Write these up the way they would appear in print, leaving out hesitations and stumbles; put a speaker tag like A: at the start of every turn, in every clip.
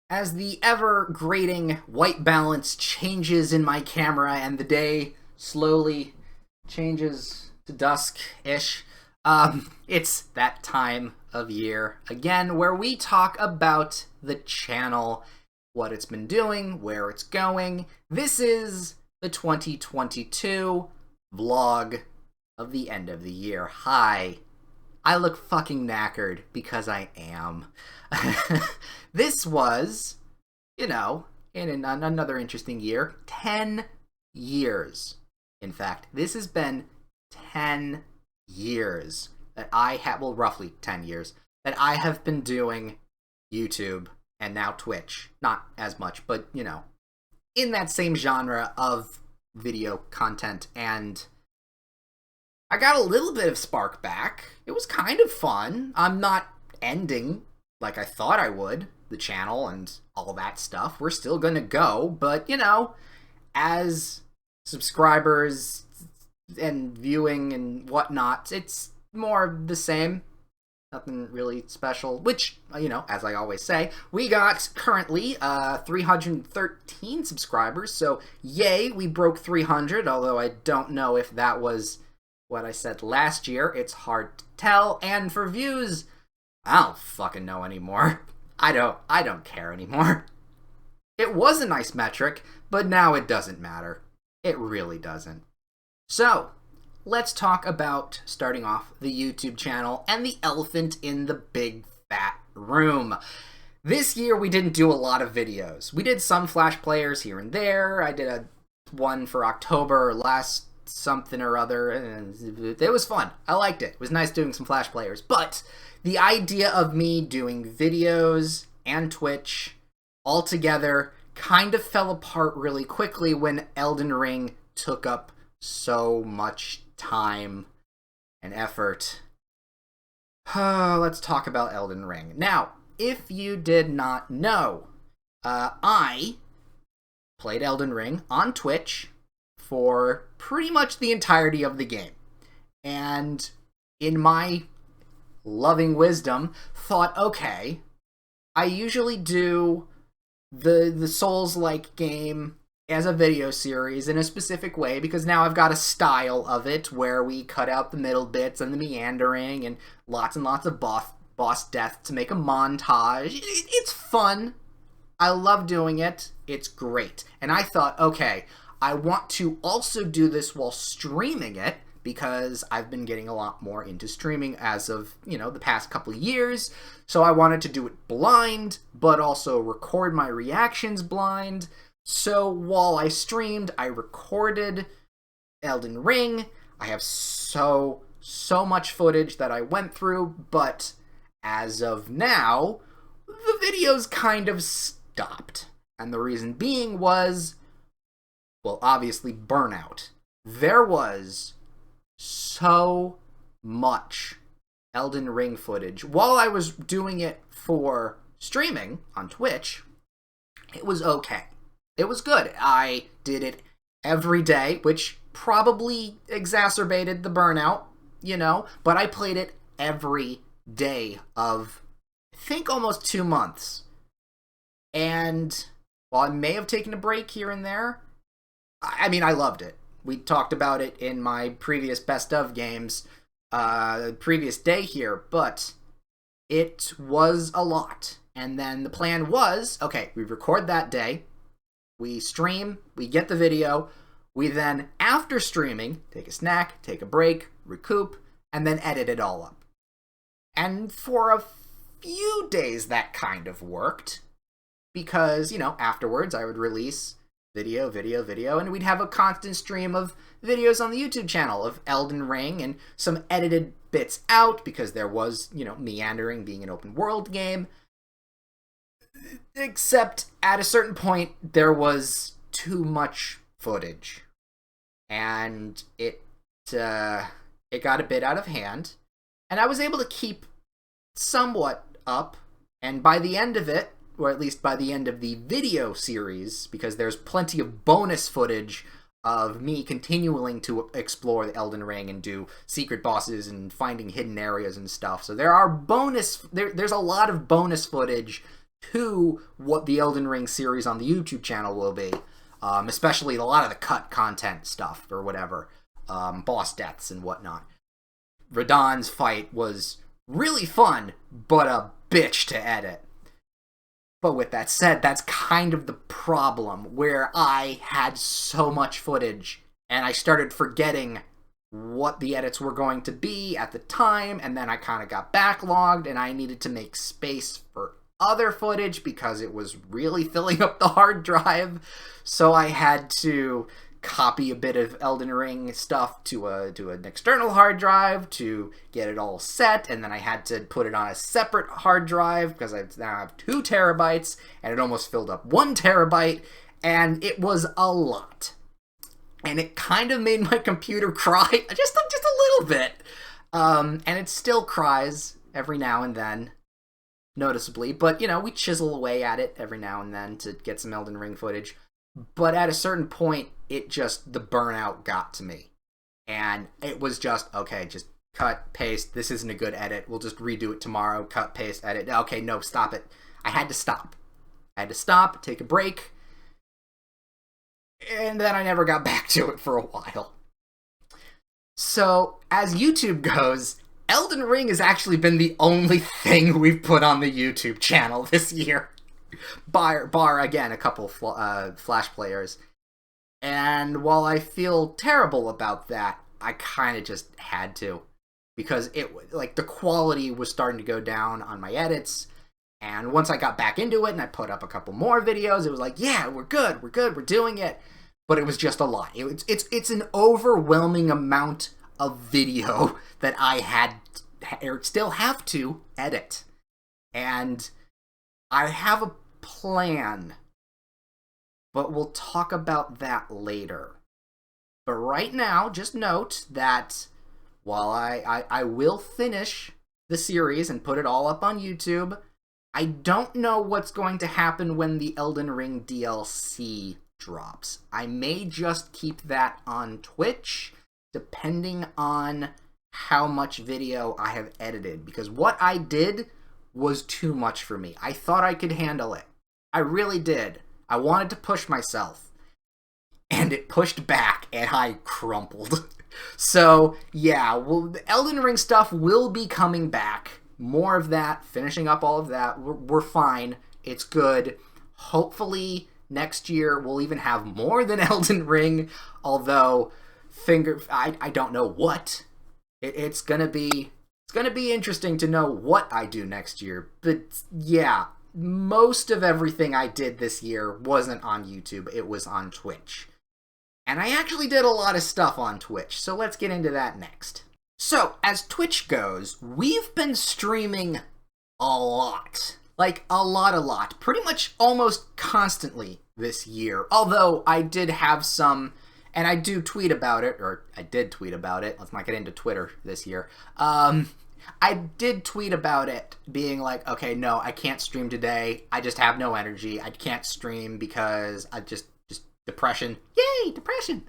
A: As the ever-grating white balance changes in my camera and the day slowly changes to dusk-ish, it's that time of year again where we talk about the channel, what it's been doing, where it's going. This is the 2022 vlog of the end of the year. Hi. I look fucking knackered because I am. This was, in another interesting year, 10 years. In fact, this has been 10 years that roughly 10 years, that I have been doing YouTube and now Twitch. Not as much, but, in that same genre of video content, and I got a little bit of spark back. It was kind of fun. I'm not ending like I thought I would, the channel and all that stuff. We're still gonna go, but, as subscribers and viewing and whatnot, it's more of the same. Nothing really special, which, as I always say, we got currently 313 subscribers, so yay, we broke 300, although I don't know if that was what I said last year. It's hard to tell. And for views, I don't fucking know anymore. I don't care anymore. It was a nice metric, but now it doesn't matter. It really doesn't. So, let's talk about starting off the YouTube channel and the elephant in the big fat room. This year we didn't do a lot of videos. We did some Flash players here and there. I did one for October last something or other, and it was fun. I liked it. It was nice doing some Flash players, but the idea of me doing videos and Twitch all together kind of fell apart really quickly when Elden Ring took up so much time and effort. Let's talk about Elden Ring. Now, if you did not know, I played Elden Ring on Twitch for pretty much the entirety of the game. And in my loving wisdom, thought, okay, I usually do the Souls-like game as a video series in a specific way, because now I've got a style of it where we cut out the middle bits and the meandering and lots of boss death to make a montage. It's fun. I love doing it. It's great. And I thought, okay, I want to also do this while streaming it, because I've been getting a lot more into streaming as of, the past couple of years. So I wanted to do it blind, but also record my reactions blind. So while I streamed, I recorded Elden Ring. I have so much footage that I went through, but as of now, the videos kind of stopped. And the reason being was, well, obviously, burnout. There was so much Elden Ring footage. While I was doing it for streaming on Twitch, it was okay. It was good. I did it every day, which probably exacerbated the burnout, but I played it every day of, I think, almost 2 months. And while I may have taken a break here and there, I loved it. We talked about it in my previous best of games, previous day here, but it was a lot. And then the plan was, okay, we record that day, we stream, we get the video, we then, after streaming, take a snack, take a break, recoup, and then edit it all up. And for a few days that kind of worked, because, afterwards I would release video, and we'd have a constant stream of videos on the YouTube channel of Elden Ring and some edited bits out, because there was, meandering being an open world game. Except at a certain point, there was too much footage. And it got a bit out of hand. And I was able to keep somewhat up, and by the end of it, or at least by the end of the video series, because there's plenty of bonus footage of me continuing to explore the Elden Ring and do secret bosses and finding hidden areas and stuff. So there's a lot of bonus footage to what the Elden Ring series on the YouTube channel will be. Especially a lot of the cut content stuff or whatever. Boss deaths and whatnot. Radahn's fight was really fun, but a bitch to edit. But with that said, that's kind of the problem, where I had so much footage, and I started forgetting what the edits were going to be at the time, and then I kind of got backlogged, and I needed to make space for other footage because it was really filling up the hard drive. So I had to copy a bit of Elden Ring stuff to an external hard drive to get it all set, and then I had to put it on a separate hard drive because I now have 2 terabytes, and it almost filled up 1 terabyte, and it was a lot. And it kind of made my computer cry just a little bit. And it still cries every now and then, noticeably, but we chisel away at it every now and then to get some Elden Ring footage. But at a certain point, the burnout got to me. And it was just, okay, just cut, paste, this isn't a good edit, we'll just redo it tomorrow, cut, paste, edit. Okay, no, stop it. I had to stop. Take a break, and then I never got back to it for a while. So, as YouTube goes, Elden Ring has actually been the only thing we've put on the YouTube channel this year. Bar again, a couple Flash players. And while I feel terrible about that, I kind of just had to. Because the quality was starting to go down on my edits. And once I got back into it and I put up a couple more videos, it was like, yeah, we're good, we're doing it. But it was just a lot. It's an overwhelming amount of video that I had, or still have to, edit. And I have a plan, but we'll talk about that later. But right now, just note that while I will finish the series and put it all up on YouTube, I don't know what's going to happen when the Elden Ring DLC drops. I may just keep that on Twitch, depending on how much video I have edited, because what I did was too much for me. I thought I could handle it. I really did. I wanted to push myself. And it pushed back, and I crumpled. So, yeah, the Elden Ring stuff will be coming back. More of that, finishing up all of that. We're fine. It's good. Hopefully, next year we'll even have more than Elden Ring. Although, I don't know what. It's gonna be interesting to know what I do next year. But yeah, most of everything I did this year wasn't on YouTube. It was on Twitch. And I actually did a lot of stuff on Twitch, so let's get into that next. So, as Twitch goes, we've been streaming a lot. Like, a lot. Pretty much almost constantly this year. Although, I did have some, and I do tweet about it, or I did tweet about it. Let's not get into Twitter this year. I did tweet about it, being like, okay, no, I can't stream today. I just have no energy. I can't stream because I just depression. Yay, depression.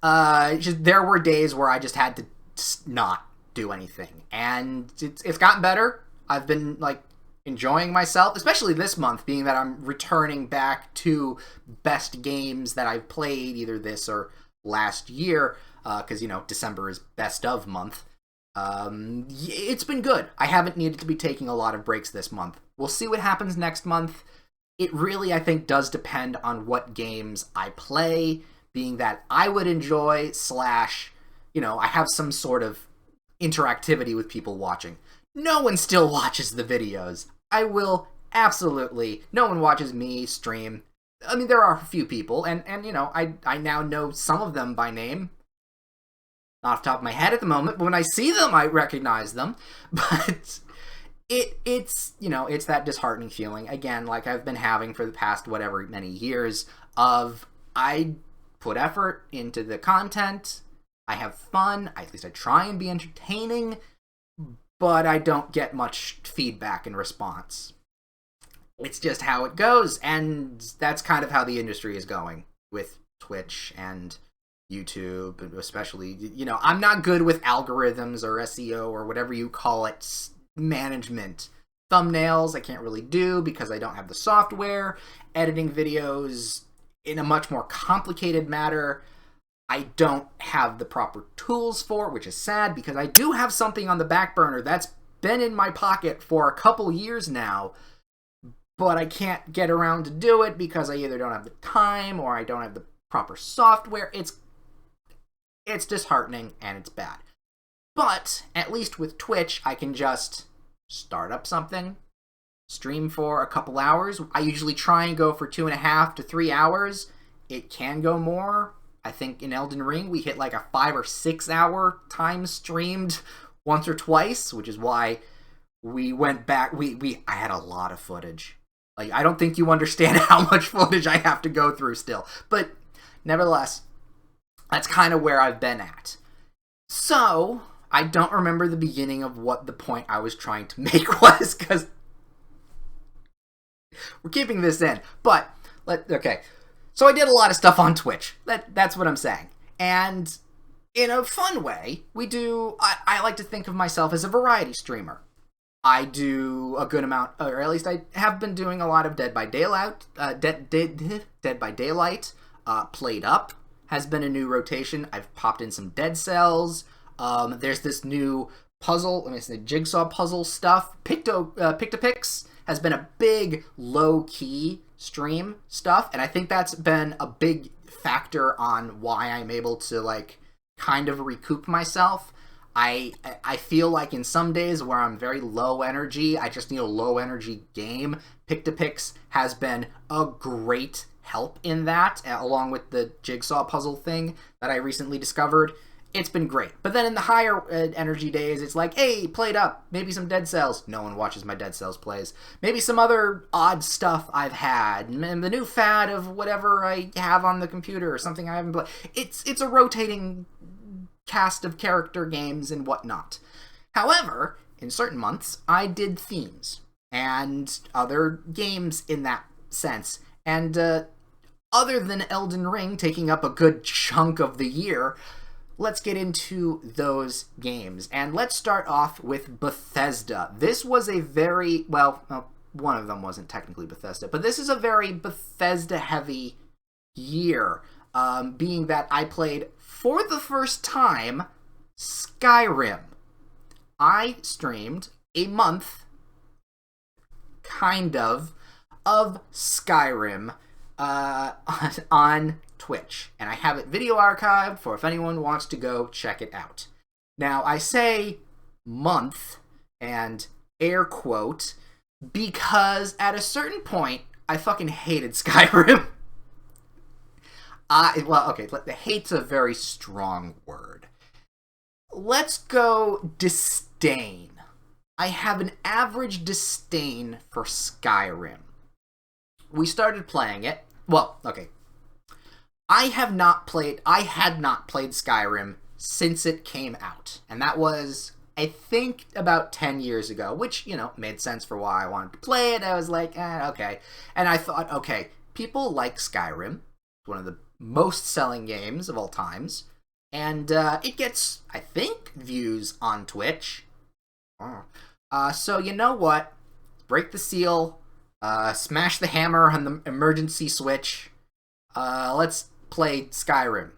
A: There were days where I just had to not do anything. And it's gotten better. I've been, enjoying myself, especially this month, being that I'm returning back to best games that I've played either this or last year, because, December is best of month. It's been good. I haven't needed to be taking a lot of breaks this month. We'll see what happens next month. It really, I think, does depend on what games I play, being that I would enjoy / I have some sort of interactivity with people watching. No one still watches the videos. I will absolutely. No one watches me stream. I mean, there are a few people, and I now know some of them by name. Not off the top of my head at the moment, but when I see them, I recognize them. But it's that disheartening feeling, again, like I've been having for the past whatever many years, of I put effort into the content, I have fun, at least I try and be entertaining, but I don't get much feedback and response. It's just how it goes, and that's kind of how the industry is going with Twitch and YouTube, especially. I'm not good with algorithms or SEO or whatever you call it, management thumbnails I can't really do because I don't have the software. Editing videos in a much more complicated matter, I don't have the proper tools for, which is sad because I do have something on the back burner that's been in my pocket for a couple years now, but I can't get around to do it because I either don't have the time or I don't have the proper software. It's disheartening and it's bad. But at least with Twitch, I can just start up something, stream for a couple hours. I usually try and go for 2.5 to 3 hours. It can go more. I think in Elden Ring, we hit like a 5 or 6 hour time streamed once or twice, which is why we went back. I had a lot of footage. Like, I don't think you understand how much footage I have to go through still. But nevertheless, that's kind of where I've been at. So, I don't remember the beginning of what the point I was trying to make was, because we're keeping this in. But, okay. So I did a lot of stuff on Twitch. That's what I'm saying. And in a fun way, I like to think of myself as a variety streamer. I do a good amount, or at least I have been doing a lot of Dead by Daylight. Dead by Daylight. Played Up has been a new rotation. I've popped in some Dead Cells. There's this new puzzle, jigsaw puzzle stuff. Pictopix has been a big low-key stream stuff, and I think that's been a big factor on why I'm able to, like, kind of recoup myself. I feel like in some days where I'm very low energy, I just need a low energy game. Pictopix has been a great help in that, along with the jigsaw puzzle thing that I recently discovered. It's been great. But then in the higher energy days, it's like, hey, Played Up, maybe some Dead Cells. No one watches my Dead Cells plays. Maybe some other odd stuff I've had. And the new fad of whatever I have on the computer or something I haven't played. It's a rotating cast of character games and whatnot. However, in certain months, I did themes and other games in that sense. And other than Elden Ring taking up a good chunk of the year, let's get into those games. And let's start off with Bethesda. This was a very, one of them wasn't technically Bethesda, but this is a very Bethesda-heavy year, being that I played, for the first time, Skyrim. I streamed a month, kind of Skyrim on Twitch, and I have it video archived for if anyone wants to go check it out. Now, I say month and air quote because at a certain point I fucking hated Skyrim. Hate's a very strong word. Let's go disdain. I have an average disdain for Skyrim. We started playing it. I had not played Skyrim since it came out. And that was, I think, about 10 years ago, which, made sense for why I wanted to play it. I was like, okay. And I thought, okay, people like Skyrim. It's one of the most selling games of all times. And it gets, I think, views on Twitch. So you know what? Break the seal. Smash the hammer on the emergency switch. Let's play Skyrim.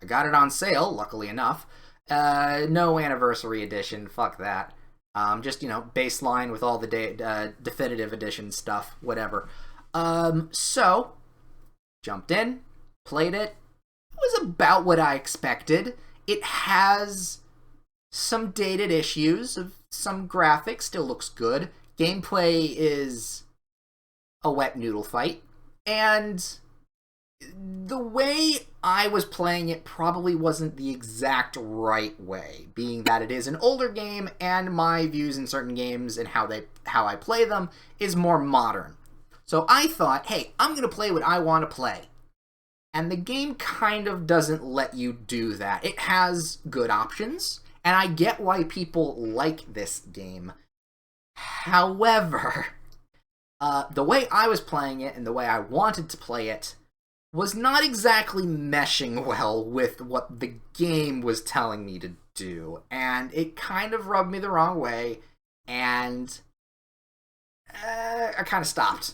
A: I got it on sale, luckily enough. No anniversary edition, fuck that. Just, baseline with all the definitive edition stuff, whatever. So, jumped in, played it. It was about what I expected. It has some dated issues of some graphics, still looks good. Gameplay is a wet noodle fight. And the way I was playing it probably wasn't the exact right way, being that it is an older game and my views in certain games and how I play them is more modern. So I thought, hey, I'm going to play what I want to play. And the game kind of doesn't let you do that. It has good options, and I get why people like this game. However, the way I was playing it and the way I wanted to play it was not exactly meshing well with what the game was telling me to do. And it kind of rubbed me the wrong way, and I kind of stopped.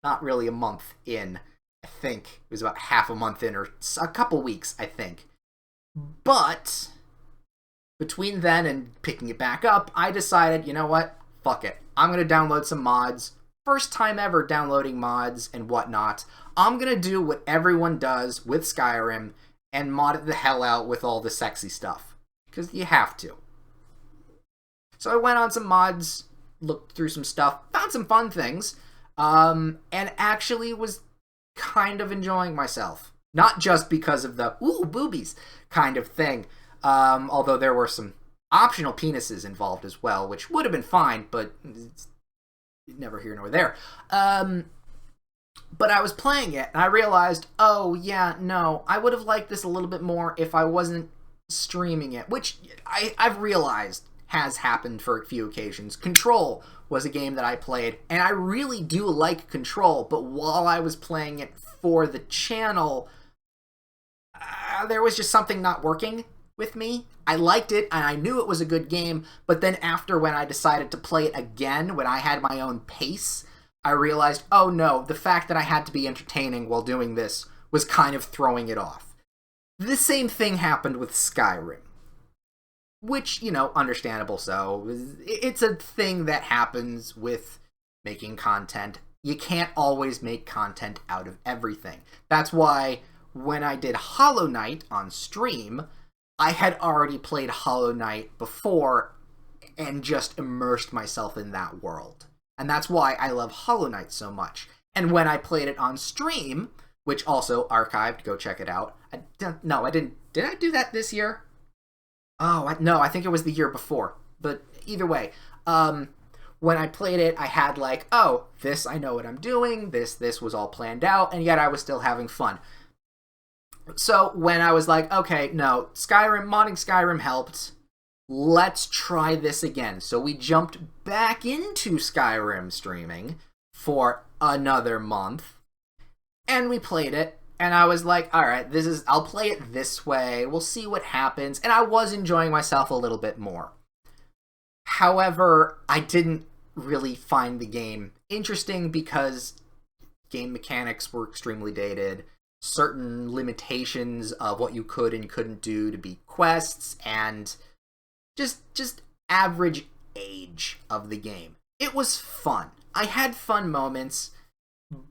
A: Not really a month in, I think. It was about half a month in, or a couple weeks, I think. But between then and picking it back up, I decided, you know what? Fuck it. I'm going to download some mods. First time ever downloading mods and whatnot. I'm going to do what everyone does with Skyrim and mod it the hell out with all the sexy stuff. Because you have to. So I went on some mods, looked through some stuff, found some fun things, and actually was kind of enjoying myself. Not just because of the, ooh, boobies kind of thing. Although there were some optional penises involved as well, which would have been fine, but it's never here nor there. But I was playing it, and I realized, oh, yeah, no, I would have liked this a little bit more if I wasn't streaming it, which I've realized has happened for a few occasions. Control was a game that I played, and I really do like Control, but while I was playing it for the channel, there was just something not working with me. I liked it, and I knew it was a good game, but then after, when I decided to play it again, when I had my own pace, I realized, oh no, the fact that I had to be entertaining while doing this was kind of throwing it off. The same thing happened with Skyrim. Which, you know, understandable so. It's a thing that happens with making content. You can't always make content out of everything. That's why when I did Hollow Knight on stream, I had already played Hollow Knight before and just immersed myself in that world. And that's why I love Hollow Knight so much. And when I played it on stream, which also archived, go check it out. No, I didn't. Did I do that this year? Oh, no, I think it was the year before. But either way, when I played it, I had like, oh, this, I know what I'm doing. This was all planned out, and yet I was still having fun. So when I was like, okay, no, modding Skyrim helped. Let's try this again. So we jumped back into Skyrim streaming for another month, and we played it. And I was like, all right, I'll play it this way. We'll see what happens. And I was enjoying myself a little bit more. However, I didn't really find the game interesting because game mechanics were extremely dated. Certain limitations of what you could and couldn't do to beat quests, and just average age of the game. It was fun. I had fun moments,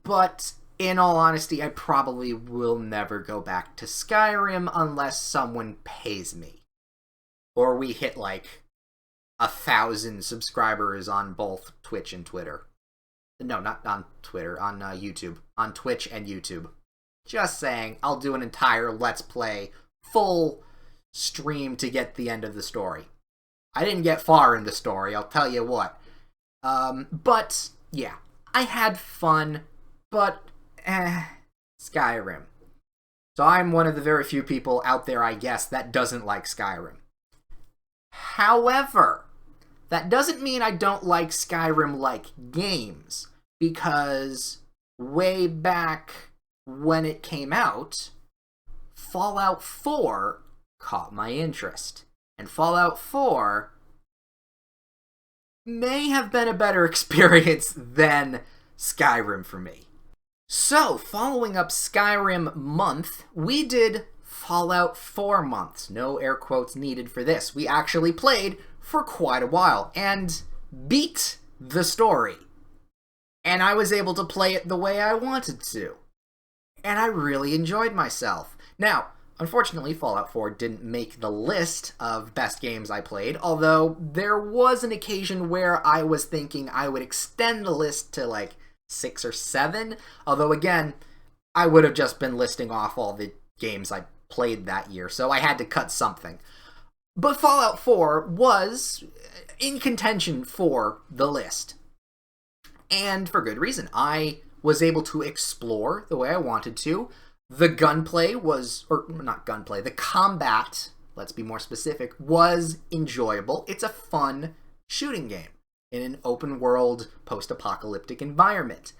A: but in all honesty, I probably will never go back to Skyrim unless someone pays me. Or we hit like 1,000 subscribers on both Twitch and Twitter. No, not on Twitter, on YouTube. On Twitch and YouTube. Just saying, I'll do an entire Let's Play, full stream to get the end of the story. I didn't get far in the story, I'll tell you what. But, yeah, I had fun, but Skyrim. So I'm one of the very few people out there, I guess, that doesn't like Skyrim. However, that doesn't mean I don't like Skyrim-like games, because way back when it came out, Fallout 4 caught my interest. And Fallout 4 may have been a better experience than Skyrim for me. So, following up Skyrim month, we did Fallout 4 months. No air quotes needed for this. We actually played for quite a while and beat the story. And I was able to play it the way I wanted to. And I really enjoyed myself. Now, unfortunately, Fallout 4 didn't make the list of best games I played, although there was an occasion where I was thinking I would extend the list to like 6 or 7, although again, I would have just been listing off all the games I played that year, so I had to cut something. But Fallout 4 was in contention for the list. And for good reason. I was able to explore the way I wanted to. The gunplay was, or not gunplay, the combat, let's be more specific, was enjoyable. It's a fun shooting game in an open world, post-apocalyptic environment.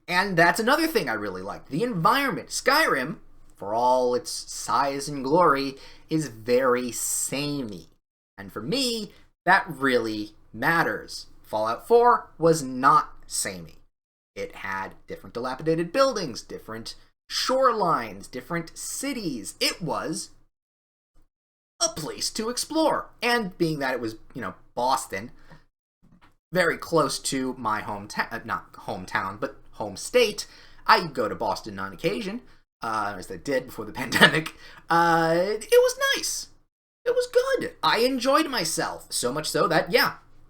A: And that's another thing I really like. The environment. Skyrim, for all its size and glory, is very samey. And for me, that really matters. Fallout 4 was not samey. It had different dilapidated buildings, different shorelines, different cities. It was a place to explore. And being that it was, Boston, very close to my hometown, not hometown, but home state, I go to Boston on occasion, as I did before the pandemic. It was nice. It was good. I enjoyed myself. So much so that,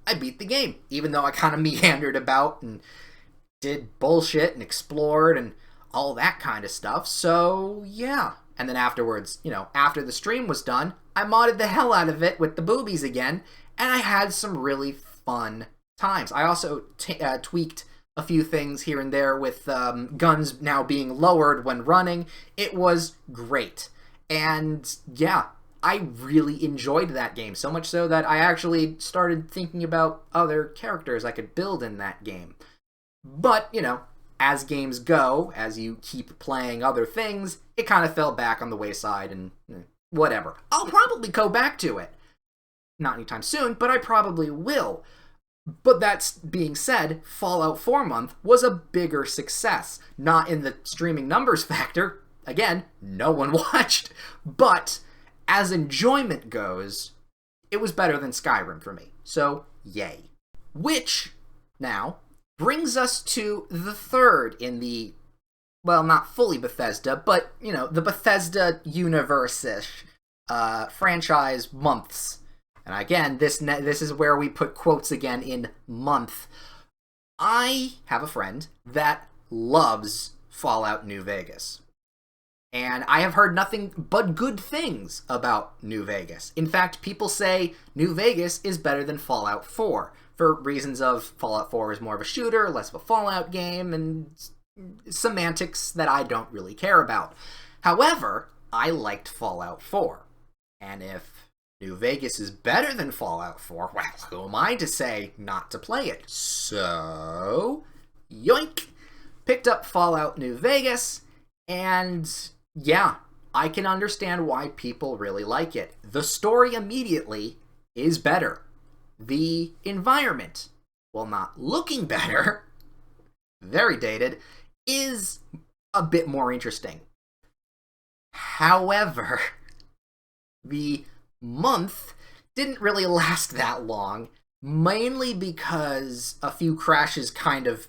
A: I beat the game. Even though I kind of meandered about and did bullshit and explored and all that kind of stuff. So, yeah. And then afterwards, after the stream was done, I modded the hell out of it with the boobies again. And I had some really fun times. I also tweaked a few things here and there with guns now being lowered when running. It was great. And, yeah. I really enjoyed that game, so much so that I actually started thinking about other characters I could build in that game. But, as games go, as you keep playing other things, it kind of fell back on the wayside and whatever. I'll probably go back to it. Not anytime soon, but I probably will. But that being said, Fallout 4 month was a bigger success. Not in the streaming numbers factor. Again, no one watched. But as enjoyment goes, it was better than Skyrim for me. So, yay. Which, now, brings us to the third in the, well, not fully Bethesda, but, the Bethesda universe-ish franchise months. And again, this is where we put quotes again in month. I have a friend that loves Fallout New Vegas. And I have heard nothing but good things about New Vegas. In fact, people say New Vegas is better than Fallout 4 for reasons of Fallout 4 is more of a shooter, less of a Fallout game, and semantics that I don't really care about. However, I liked Fallout 4. And if New Vegas is better than Fallout 4, well, who am I to say not to play it? So, yoink! Picked up Fallout New Vegas, and yeah, I can understand why people really like it. The story immediately is better. The environment, while not looking better, very dated, is a bit more interesting. However, the month didn't really last that long, mainly because a few crashes kind of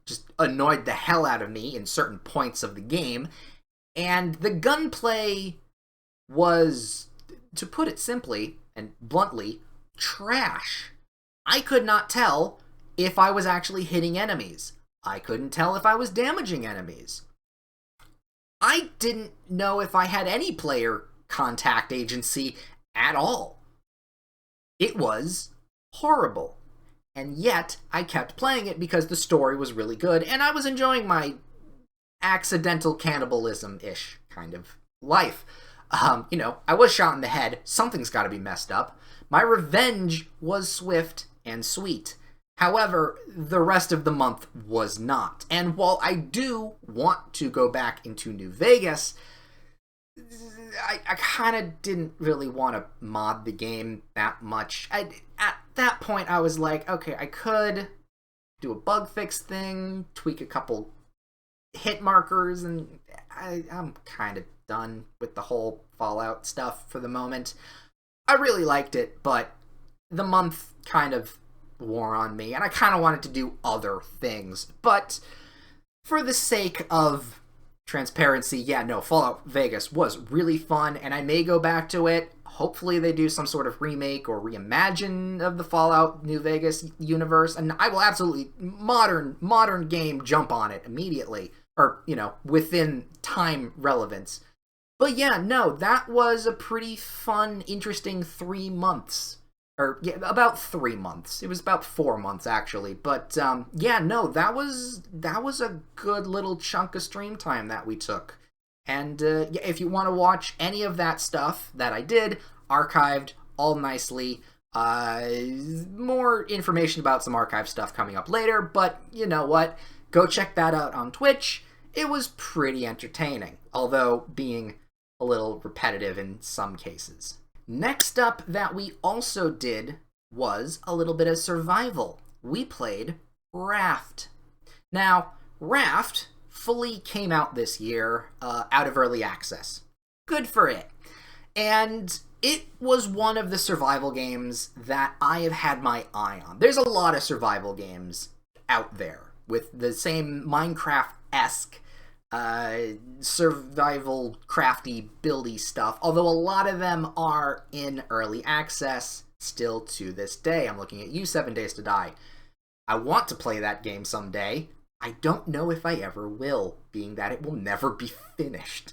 A: just annoyed the hell out of me in certain points of the game. And the gunplay was, to put it simply and bluntly, trash. I could not tell if I was actually hitting enemies. I couldn't tell if I was damaging enemies. I didn't know if I had any player contact agency at all. It was horrible. And yet, I kept playing it because the story was really good, and I was enjoying my accidental cannibalism-ish kind of life. I was shot in the head. Something's got to be messed up. My revenge was swift and sweet. However, the rest of the month was not. And while I do want to go back into New Vegas, I kind of didn't really want to mod the game that much. At that point, I was like, okay, I could do a bug fix thing, tweak a couple hit markers, and I'm kind of done with the whole Fallout stuff for the moment. I really liked it, but the month kind of wore on me, and I kind of wanted to do other things. But for the sake of transparency, Fallout Vegas was really fun, and I may go back to it. Hopefully they do some sort of remake or reimagine of the Fallout New Vegas universe, and I will absolutely modern game jump on it immediately, or, within time relevance. But that was a pretty fun, interesting 3 months. About 3 months. It was about 4 months, actually. But, that was a good little chunk of stream time that we took. And, if you want to watch any of that stuff that I did, archived all nicely. More information about some archive stuff coming up later, but you know what? Go check that out on Twitch. It was pretty entertaining, although being a little repetitive in some cases. Next up that we also did was a little bit of survival. we played Raft. Now, Raft fully came out this year out of early access. Good for it. And it was one of the survival games that I have had my eye on. There's a lot of survival games out there with the same Minecraft-esque survival crafty buildy stuff, although a lot of them are in early access still to this day. I'm looking at you, 7 Days to Die. I want to play that game someday. I don't know if I ever will, being that it will never be finished.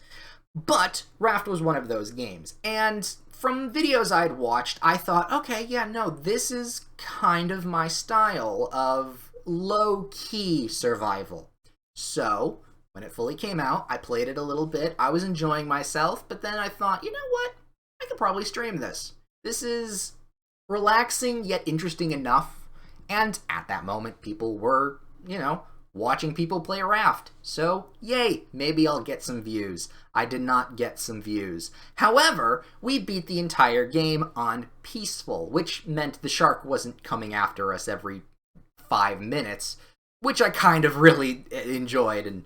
A: But Raft was one of those games, and from videos I'd watched, I thought, okay, yeah, no, this is kind of my style of low-key survival. So, when it fully came out, I played it a little bit. I was enjoying myself, but then I thought, you know what? I could probably stream this. This is relaxing yet interesting enough, and at that moment, people were, watching people play Raft. So, yay, maybe I'll get some views. I did not get some views. However, we beat the entire game on peaceful, which meant the shark wasn't coming after us every 5 minutes, which I kind of really enjoyed. And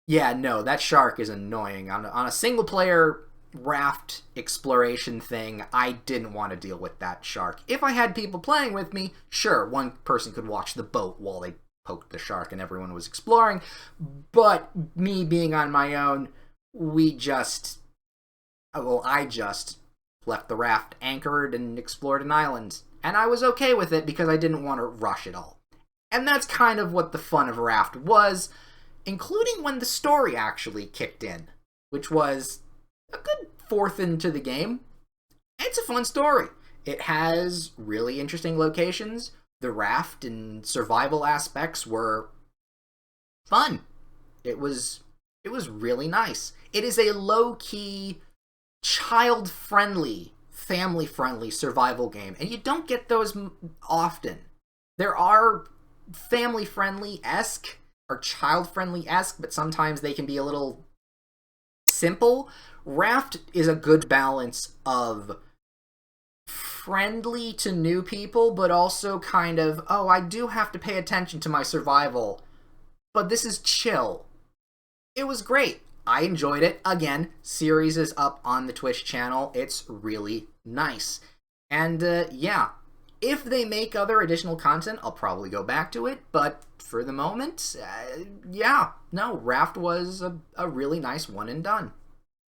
A: yeah, no, that shark is annoying. On a single-player Raft exploration thing, I didn't want to deal with that shark. If I had people playing with me, sure, one person could watch the boat while they poked the shark and everyone was exploring, but me being on my own, I just left the raft anchored and explored an island, and I was okay with it because I didn't want to rush it all. And that's kind of what the fun of Raft was, including when the story actually kicked in, which was a good fourth into the game. It's a fun story. It has really interesting locations. The raft and survival aspects were fun. It was really nice. It is a low-key, child-friendly, family-friendly survival game, and you don't get those often. There are family-friendly-esque or child-friendly-esque, but sometimes they can be a little simple. Raft is a good balance of friendly to new people, but also kind of, oh, I do have to pay attention to my survival, but this is chill. It was great. I enjoyed it. Again, series is up on the Twitch channel. It's really nice. And yeah, if they make other additional content, I'll probably go back to it, but for the moment, yeah, no, Raft was a really nice one and done.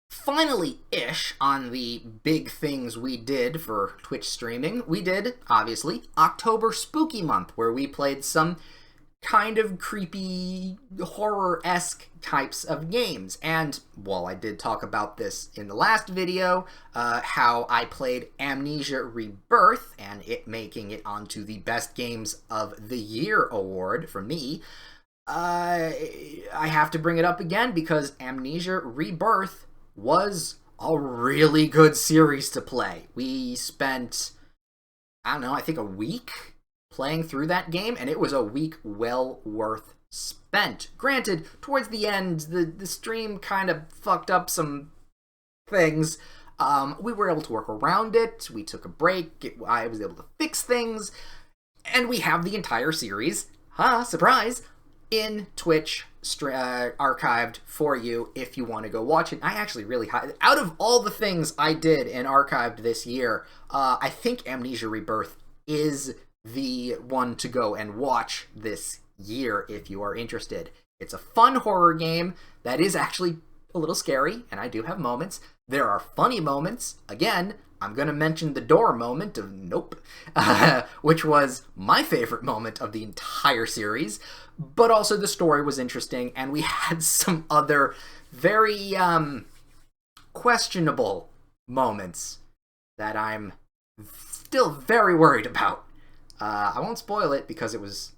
A: Finally-ish on the big things we did for Twitch streaming, we did, obviously, October Spooky Month, where we played some kind of creepy, horror-esque types of games. And while I did talk about this in the last video, how I played Amnesia Rebirth, and it making it onto the Best Games of the Year award for me, I have to bring it up again because Amnesia Rebirth was a really good series to play. We spent, I don't know, I think a week playing through that game, and it was a week well worth spent. Granted, towards the end, the stream kind of fucked up some things. We were able to work around it. We took a break. I was able to fix things. And we have the entire series, surprise, in Twitch archived for you if you want to go watch it. I actually really, out of all the things I did and archived this year, I think Amnesia Rebirth is the one to go and watch this year if you are interested. It's a fun horror game that is actually a little scary, and I do have moments. There are funny moments. Again, I'm going to mention the door moment of Nope, which was my favorite moment of the entire series, but also the story was interesting, and we had some other very questionable moments that I'm still very worried about. I won't spoil it because it was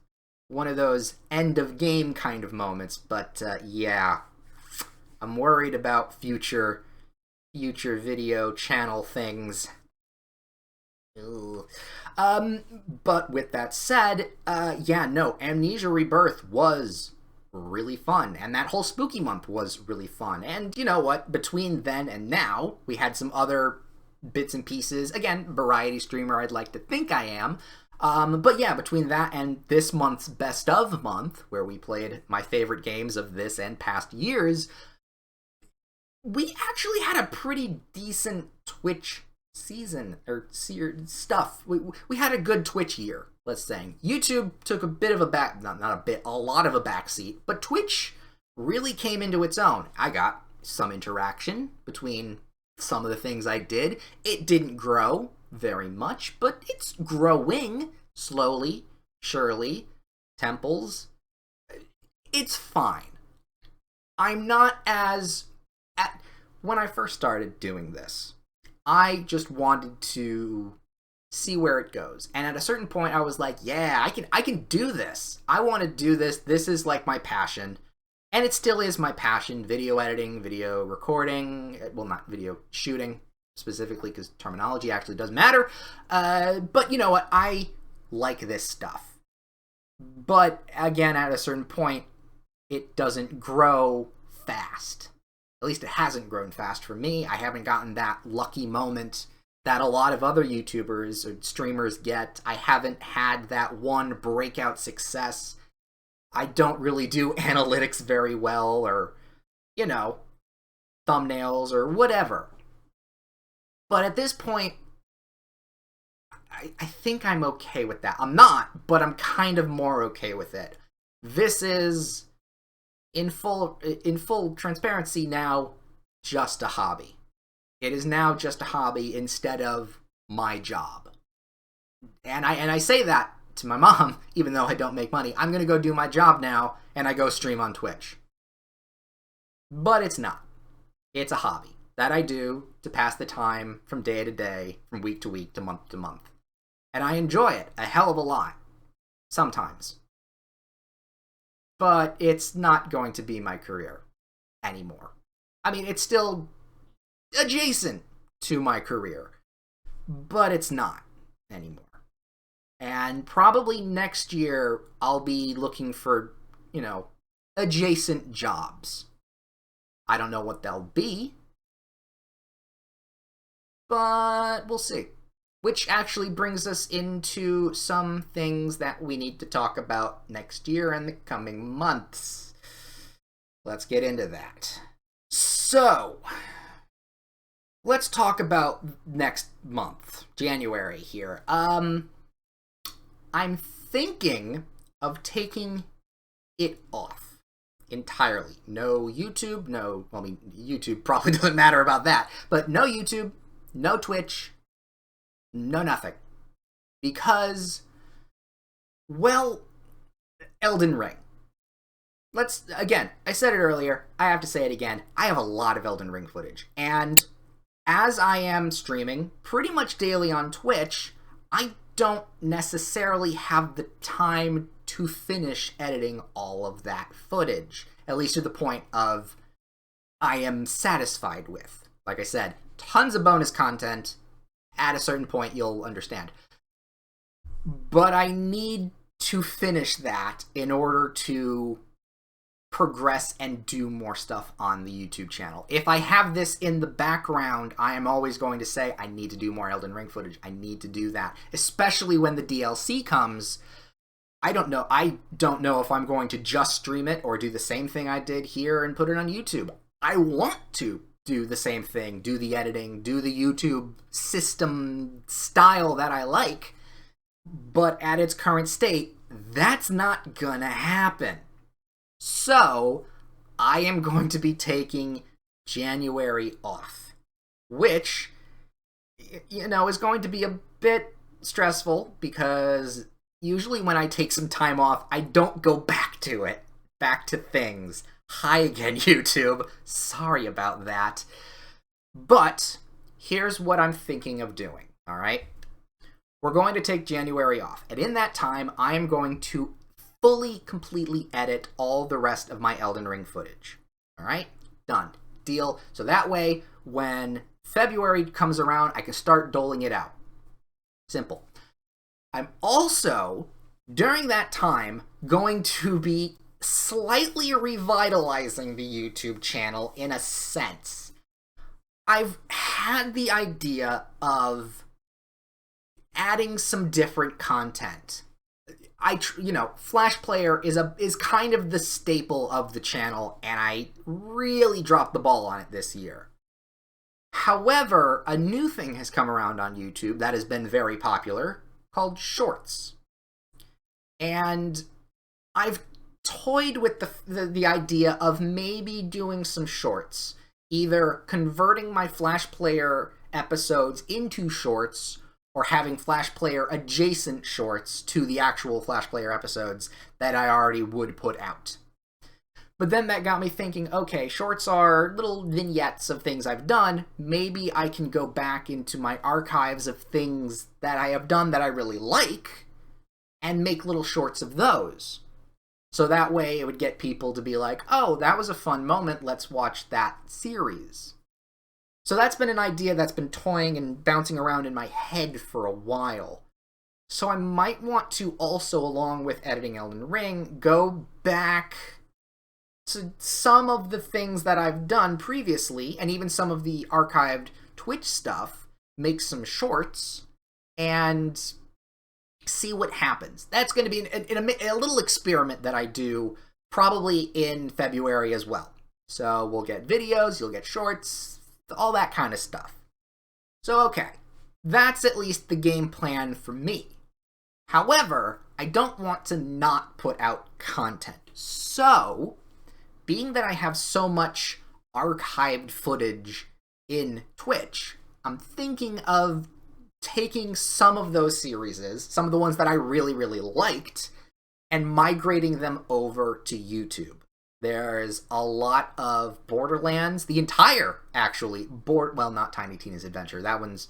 A: one of those end-of-game kind of moments, but yeah, I'm worried about future video channel things. But with that said, yeah, no, Amnesia Rebirth was really fun, and that whole spooky month was really fun. And you know what? Between then and now, we had some other bits and pieces. Again, variety streamer I'd like to think I am. But yeah, between that and this month's Best of month, where we played my favorite games of this and past years, we actually had a pretty decent Twitch season, or stuff. We had a good Twitch year, let's say. YouTube took a bit of a a lot of a backseat, but Twitch really came into its own. I got some interaction between some of the things I did. It didn't grow very much, but it's growing slowly, surely. Temples. It's fine. I'm not as... When I first started doing this, I just wanted to see where it goes. And at a certain point, I was like, yeah, I can do this. I want to do this. This is like my passion. And it still is my passion. Video editing, video recording. Well, not video shooting specifically, because terminology actually does matter. But you know what? I like this stuff. But again, at a certain point, it doesn't grow fast. At least it hasn't grown fast for me. I haven't gotten that lucky moment that a lot of other YouTubers or streamers get. I haven't had that one breakout success. I don't really do analytics very well, or, you know, thumbnails or whatever. But at this point, I think I'm okay with that. I'm not, but I'm kind of more okay with it. This is... in full transparency now, just a hobby. It is now just a hobby instead of my job. And I say that to my mom, even though I don't make money. I'm going to go do my job now, and I go stream on Twitch. But it's not. It's a hobby that I do to pass the time from day to day, from week to week, to month. And I enjoy it a hell of a lot. Sometimes. But it's not going to be my career anymore. I mean, it's still adjacent to my career, but it's not anymore. And probably next year, I'll be looking for, you know, adjacent jobs. I don't know what they'll be, but we'll see. Which actually brings us into some things that we need to talk about next year and the coming months. Let's get into that. So, let's talk about next month, January here. I'm thinking of taking it off entirely. No YouTube, YouTube probably doesn't matter about that, but no YouTube, no Twitch, no nothing. Because, well, Elden Ring. I said it earlier, I have to say it again, I have a lot of Elden Ring footage. And as I am streaming pretty much daily on Twitch, I don't necessarily have the time to finish editing all of that footage. At least to the point of I am satisfied with. Like I said, tons of bonus content. At a certain point, you'll understand. But I need to finish that in order to progress and do more stuff on the YouTube channel. If I have this in the background, I am always going to say, I need to do more Elden Ring footage. I need to do that. Especially when the DLC comes. I don't know if I'm going to just stream it or do the same thing I did here and put it on YouTube. I want to do the same thing, do the editing, do the YouTube system style that I like, but at its current state, that's not gonna happen. So, I am going to be taking January off, which, you know, is going to be a bit stressful because usually when I take some time off, I don't go back to things. Hi again, YouTube. Sorry about that. But here's what I'm thinking of doing, all right? We're going to take January off, and in that time, I am going to fully, completely edit all the rest of my Elden Ring footage. All right? Done. Deal. So that way, when February comes around, I can start doling it out. Simple. I'm also, during that time, going to be slightly revitalizing the YouTube channel in a sense. I've had the idea of adding some different content. Flash Player is kind of the staple of the channel, and I really dropped the ball on it this year. However, a new thing has come around on YouTube that has been very popular called Shorts. And I've toyed with the idea of maybe doing some shorts, either converting my Flash Player episodes into shorts or having Flash Player adjacent shorts to the actual Flash Player episodes that I already would put out. But then that got me thinking, okay, shorts are little vignettes of things I've done. Maybe I can go back into my archives of things that I have done that I really like and make little shorts of those. So that way it would get people to be like, oh, that was a fun moment, let's watch that series. So that's been an idea that's been toying and bouncing around in my head for a while. So I might want to also, along with editing Elden Ring, go back to some of the things that I've done previously, and even some of the archived Twitch stuff, make some shorts, and see what happens. That's going to be a little experiment that I do probably in February as well. So we'll get videos, you'll get shorts, all that kind of stuff. So okay, that's at least the game plan for me. However, I don't want to not put out content. So, being that I have so much archived footage in Twitch, I'm thinking of taking some of those series, some of the ones that I really, really liked, and migrating them over to YouTube. There's a lot of Borderlands, the entire, actually, well, not Tiny Tina's Adventure. That one's,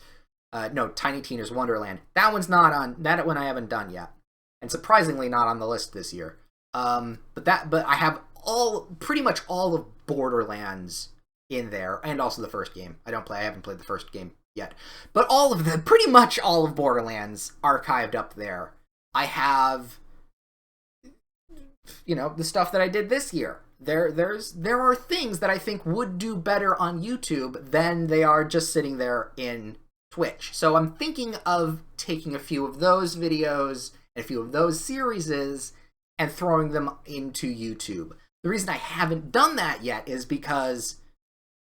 A: no, Tiny Tina's Wonderland. That one's not on, that one I haven't done yet. And surprisingly not on the list this year. But I have pretty much all of Borderlands in there, and also the first game. I haven't played the first game yet. But pretty much all of Borderlands archived up there. I have, the stuff that I did this year. There are things that I think would do better on YouTube than they are just sitting there in Twitch. So I'm thinking of taking a few of those videos and a few of those series and throwing them into YouTube. The reason I haven't done that yet is because,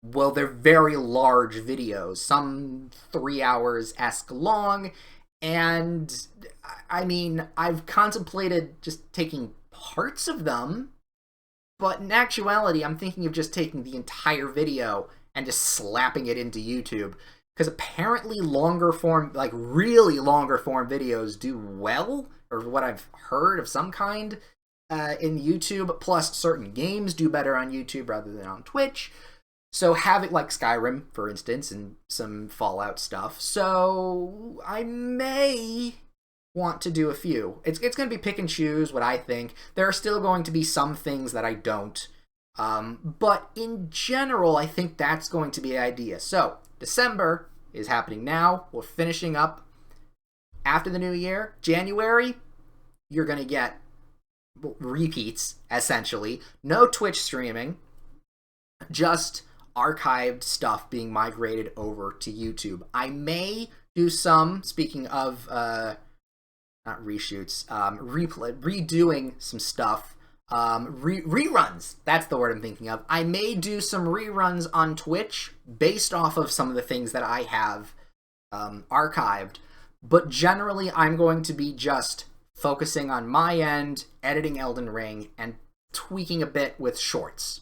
A: well, they're very large videos, some 3 hours-esque long, and I mean, I've contemplated just taking parts of them, but in actuality, I'm thinking of just taking the entire video and just slapping it into YouTube, because apparently longer form, like really longer form videos do well, or what I've heard of some kind, in YouTube, plus certain games do better on YouTube rather than on Twitch. So having, like Skyrim, for instance, and some Fallout stuff. So I may want to do a few. It's going to be pick and choose what I think. There are still going to be some things that I don't. But in general, I think that's going to be the idea. So December is happening now. We're finishing up after the new year. January, you're going to get repeats, essentially. No Twitch streaming. Just archived stuff being migrated over to YouTube. I may do some, speaking of, not reshoots, redoing some stuff, reruns, that's the word I'm thinking of. I may do some reruns on Twitch based off of some of the things that I have archived, but generally I'm going to be just focusing on my end, editing Elden Ring, and tweaking a bit with shorts.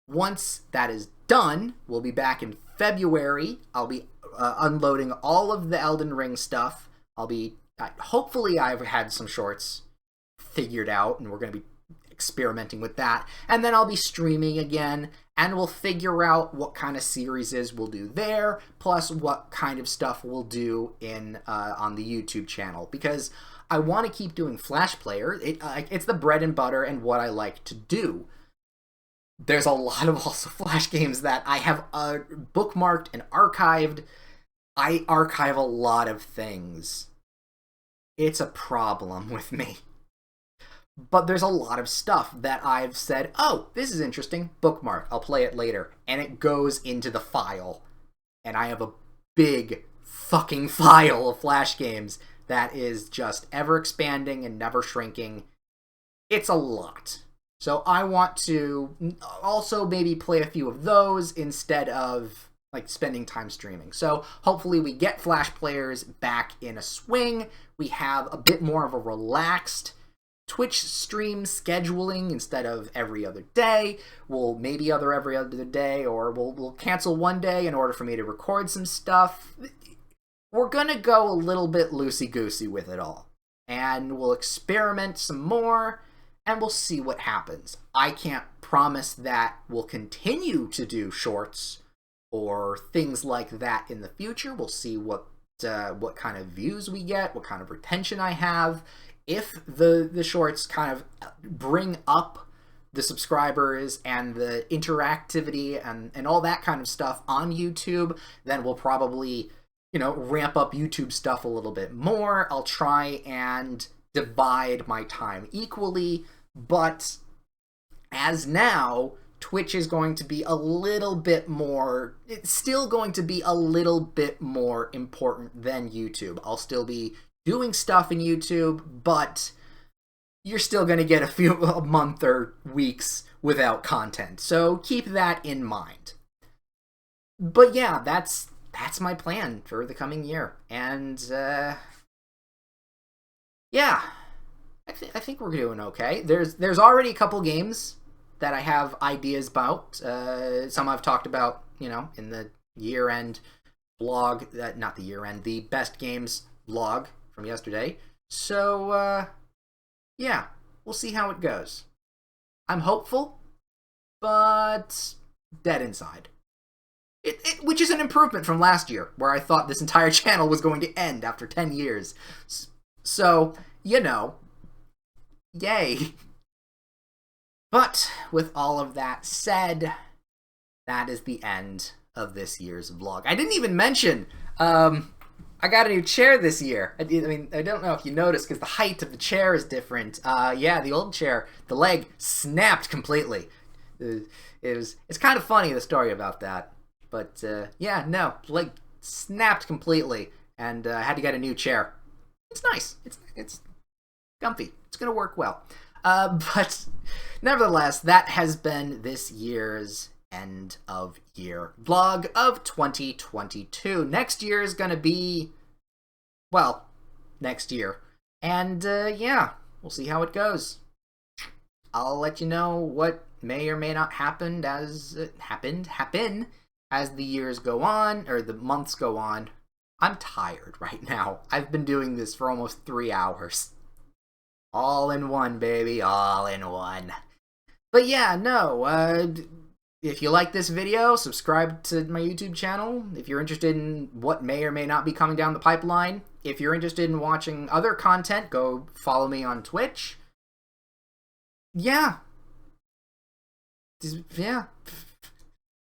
A: Once that is done, we'll be back in February. I'll be unloading all of the Elden Ring stuff. Hopefully I've had some shorts figured out, and we're going to be experimenting with that. And then I'll be streaming again, and we'll figure out what kind of series we'll do there, plus what kind of stuff we'll do on the YouTube channel. Because I want to keep doing Flash Player. It's the bread and butter and what I like to do. There's a lot of also Flash games that I have bookmarked and archived. I archive a lot of things. It's a problem with me. But there's a lot of stuff that I've said, oh, this is interesting, bookmark, I'll play it later. And it goes into the file. And I have a big fucking file of Flash games that is just ever expanding and never shrinking. It's a lot. So I want to also maybe play a few of those instead of like spending time streaming. So hopefully we get Flash players back in a swing. We have a bit more of a relaxed Twitch stream scheduling instead of every other day. We'll maybe every other day, or we'll cancel one day in order for me to record some stuff. We're gonna go a little bit loosey-goosey with it all. And we'll experiment some more, and we'll see what happens. I can't promise that we'll continue to do shorts or things like that in the future. We'll see what kind of views we get, what kind of retention I have. If the shorts kind of bring up the subscribers and the interactivity and all that kind of stuff on YouTube, then we'll probably, ramp up YouTube stuff a little bit more. I'll try and divide my time equally, but as now, Twitch is going to be a little bit more, it's still going to be a little bit more important than YouTube. I'll still be doing stuff in YouTube, but you're still going to get a month or weeks without content. So keep that in mind. But yeah, that's my plan for the coming year. And yeah, I think we're doing okay. There's already a couple games that I have ideas about. Some I've talked about, in the year-end vlog, not the year-end, the best games vlog from yesterday. So, yeah, we'll see how it goes. I'm hopeful, but dead inside. Which is an improvement from last year, where I thought this entire channel was going to end after 10 years. So, yay. But with all of that said, that is the end of this year's vlog. I didn't even mention, I got a new chair this year. I don't know if you noticed because the height of the chair is different. Yeah, the old chair, the leg snapped completely. It's kind of funny, the story about that. But yeah, no, the leg snapped completely, and I had to get a new chair. It's nice. It's comfy. It's gonna work well. But nevertheless, that has been this year's end of year vlog of 2022. Next year is going to be, well, next year. And yeah, we'll see how it goes. I'll let you know what may or may not happen as the years go on, or the months go on. I'm tired right now. I've been doing this for almost 3 hours. All in one, baby, all in one. But yeah, no, if you like this video, subscribe to my YouTube channel. If you're interested in what may or may not be coming down the pipeline, if you're interested in watching other content, go follow me on Twitch. Yeah.